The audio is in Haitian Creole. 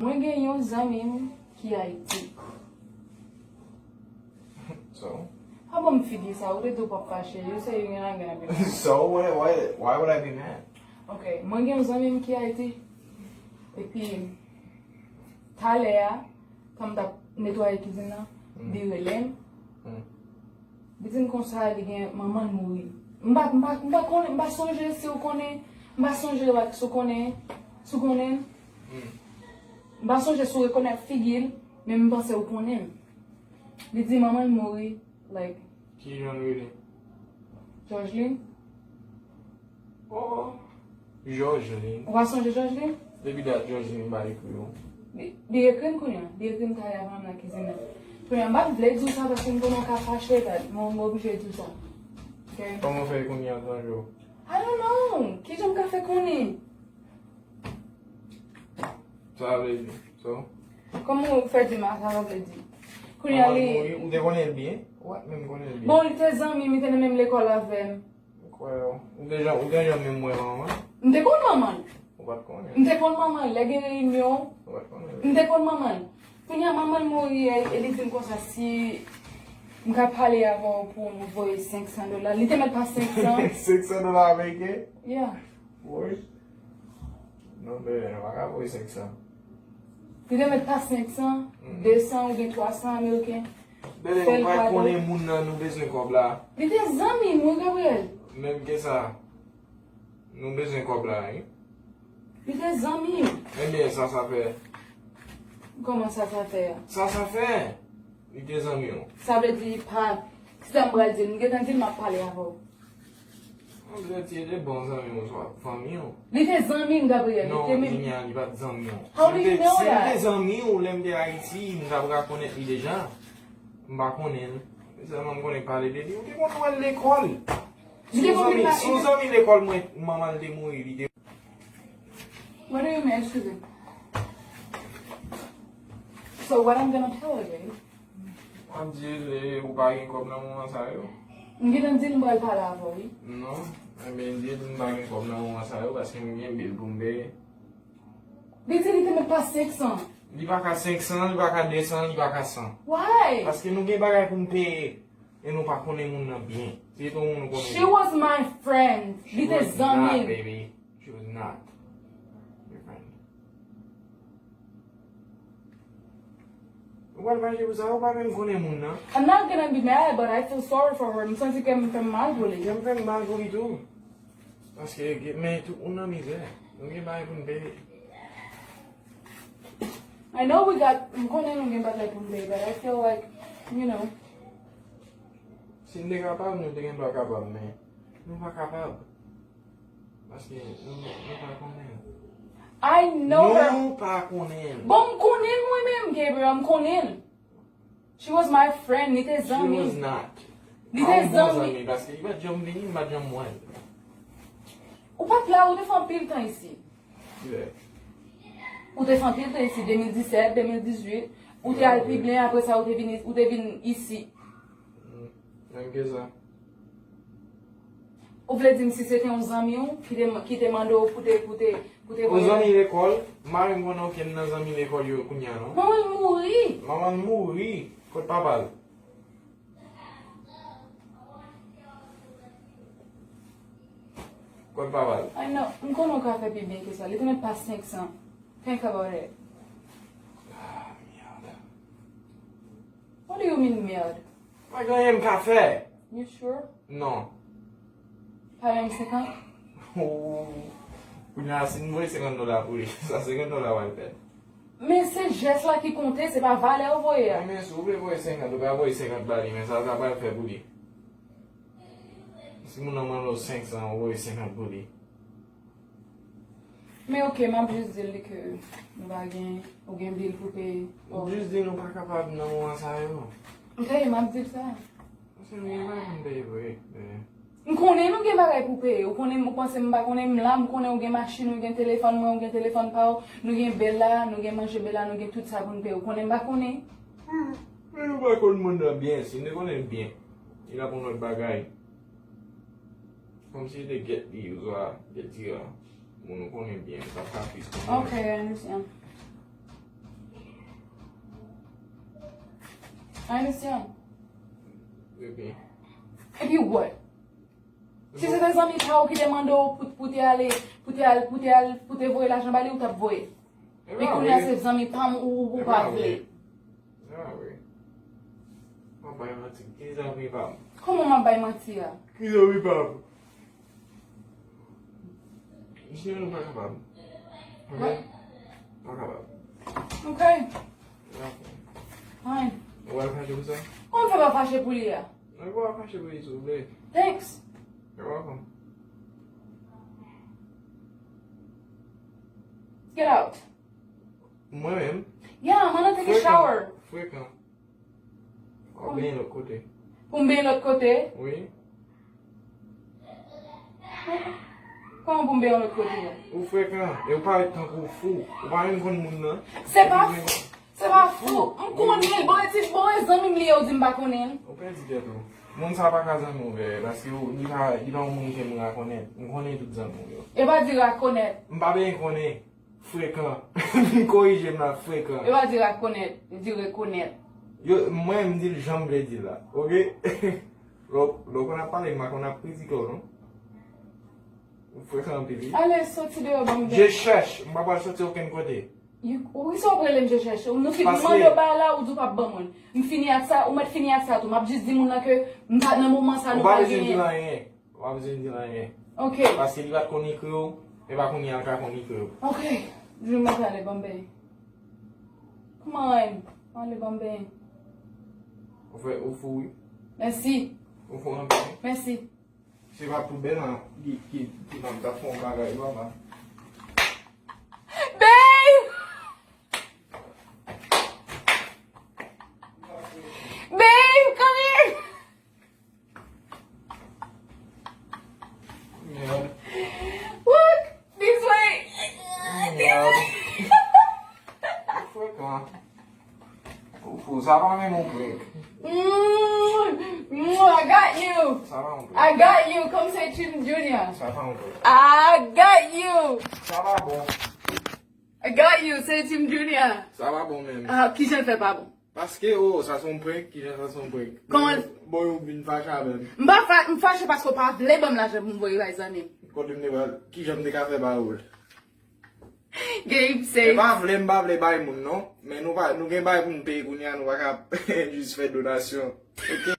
Moi gen yon zanmim ki Haiti. So? How about me figure this out? They do pop fashion. You say you're not gonna be mad. So why would I be mad? Okay, moi gen yon zanmim ki Haiti. E pi, tale ya, kam ta netwaye kizina, di relem. Di din konsa li gen maman mouri. Mba sonje si ou konen, mba sonje wak sou konen, mba sonje sou rekonen figil, men mba se ou konen. Li di maman mouri, like, Ki yon really? George Lynn. Oh, George Lynn. Ou va sonje George Lynn? Depi dat George Lynn bari pou yon. Di ekren konen, di ekren kaya vam la kizina. Konen, mbak vle djou sa basen konon ka fache kat, mwen obje djou sa. Okay? Koman fè kon yon tanjou? I don't know, ki jom ka fe konen? Sa vle di. So? Koman ou fe di ma, sa vle di. Konen Maman ali... mouri, ou de konen bien? What? Mem konen bien? Bon, li te zanmi, mi te ne menm l'ekol avem. Kwa yo? Ou dejan men mwen maman? Mte kon maman. Ou bat konen? Mte kon maman, le gen reunion. Ou bat konen? Mte kon maman. Kwenye maman mouri, li din konsa si... Mka pale avon pou mou voye $500. Li te met pa 500. $600 Amerike? Yeah. Woy? Non be, nan baka voy 600. Li te met pa 500, 200 ou bien 300 Ameriken. Bele, ou pa konen moun nan nou bezwen kob la. Li te zanmi, mou Gabriel. Mem ke sa, nou bezwen kob la, hein? Li te zanmi. Mem sa fe. Koman sa fe ya? Sa fe. Li te zanmi yon. Sa vle di pa... Si ta mbra di, mge tan di ma pale avon. An ble ti de bon zanmi yon swa, fami yon. Li te zanmi, Gabriel. Non, Li te li nyan, li bat zanmi yon. How do you know Si that? li te zanmi yon, lem de Haiti, mga bra konen li deja. Mba konen. Se man konen pale de li, ou te kon wè l'ekol. Sou zanmi l'ekol mwen, maman de mou yi de. What do you mean? Excuse me. So what I'm gonna tell you, An di ou bagin kob nan mou sa yo. mge tan di mbra pale avon. Non, men di bagin kob nan mou sa yo, paske mwen bil pou mbe. Li te met pa 600. Li baka 500, li baka 200, li baka 100. Why? Paske nou gen bagay pou mpe, e nou pa konen moun nan bien. Se ton moun konen. She was my friend. Li te Not, zanmi. baby. She was not your friend. Wal ba, she was ako pa men konen moun nan? I'm not gonna be mad, but I feel sorry for her. Msansi ke mpe malgoli. Jem fen bagoli tou. Paske men tou un nan mize. Nou gen bagay pou mpe. I know we got mkone nung gen bat like mpe, but I feel like, you know. Si nou de kapab, nou de gen ba kapab men. Nou pa kapab. Paske nou pa konen. I know her. Nou pa konen. Bon, mkonen mwen men, Gabriel, mkonen. She was my friend, li te She zanmi. was not. Li te An bon zanmi. zanmi, paske i bat jom vini, i bat jom mwen. Ou pat la, ou te fan pil tan isi. Yeah. Ou te fan pil tan isi, 2017, 2018. Ou te alpi blen, apre sa ou te vin isi. Mwen ke sa? Ou vle di si se te yon zanmi yon, ki te mando pou te O zami l'ekol, mari mwen nou ken nan zami l'ekol yo kunya no? Maman mouri. Maman mouri, kote papal. Kote papal. I know, mkono ka fe pi ben ke sa, li te met pa 500. Think about it. Ah, merde. What do you mean merde? Mwen ganyen kafe? You sure? Non. Pa yon 50? Kunya sin mwen $50 pou li, sa $50 wan pe. Men se jes la ki konte, se pa vale ou voye. Men sou ble voye 50, ou ka voye 50 bali, men sa pa fe pou li. Si moun nan man lo 500, ou voye 50 pou li. Men ok, map jis dil li ke nou va gen, ou gen bil pou pe. Jus di nou pa kapab nan mou an sa yo. Ok, map dil sa. Se nou gen bagay pou mbe voye. Mkonen nou gen bagay pou pe, ou konen mou panse mba konen mla, mkonen ou gen machin, ou gen telefon mwen, ou gen telefon pa ou, nou gen bella, nou gen manje bella, nou gen tout sa pou mpe, ou konen mba konen? Men nou ba kon moun nan bien, si ne konen bien. Il a pou not bagay. Kom si de get di, ou zwa, get di ya. Moun nou konen bien, sa kapis konen. Ok, I understand. I understand. E pi? E pi what? Si se te zami ta ou ki demande ou pou te ale, pou te voye la jambali ou tap voye. E E koun ya se zami pam ou pa vle. E va we. Mwen bay mati. Ki zami pam? Koman man bay mati ya? Ki zami pam? Mwen nou pa kapab. What? Pa kapab. Okay, Ok. fine. Ou al fache pou sa? Kon fè pa fache pou li ya? Ou al fache pou yi sou vle? Thanks. You're welcome. Get out. Mwen men? Yeah, man, take a shower. Fwe kan? Ou ben l'ot kote? Pou mbe l'ot kote? Oui? Koman pou mbe l'ot kote ya? Ou fwe kan? E ou pa etan kou fou? Ou pa yon kon moun nan? Se pa fou. Mkonen, boy zanmim li yo di mba konen. Ou pe di deto? Moun sa pa ka zan moun ve, baske ou di nan moun ke moun a konen. Moun konen tout zan moun yo. E ba di la konet. Mpa ben konen, frekan. Mkorije mna frekan. E ba di la konet. E di re konet. Yo, mwen mdi l jambre di la, ok? Lo kon a pale ma kon a pritiko, non? Ou frekan pili. Ale, soti de yo bang Je chèche, mpa pa soti oken kote. Ou iso prelem je chèche? Ou nou ki Parce- mman yo ba la ou dou pa bamon? M fini ak sa, ou met fini ak sa tou. Map jis di moun la ke mpa nan mouman sa Ou nou pa pa bezen di genye. lan yen. Ou pa bezen di lan yen. Ok, Paske li bat koni kyo, e va koni anka koni kyo. ok. Jou mwen ale bambe. Come on. Ale bambe. Ou fou, Merci. ou fou anpe. Merci. Se va pou ben an, ki nan ta fon bagay, wapa. Babe! Babe, come here! Merde. Look! This way! Merde. Ou fwe kan? Ou fou, sa pa men moun brek. I got you! Sa pa moun brek. I got you! Come say Chim Jr. Sa pa moun brek. I got you! Sa pa bon. I got you! Say Chim Jr. Sa pa bon men. Ah, ki jen fè pa bon? Paske sa son brek, ki jen sa son brek. Koman? Boy ou bin facha ben. M fache pasko pa vle bam la jen moun voye la zanen. Kote mne ba, ki jen de ka fe ba oul. Gabe, E say. pa vle mba vle bay moun, non? Men nou gen bay pou mpe koun ya, nou baka jis fè donasyon. Ok?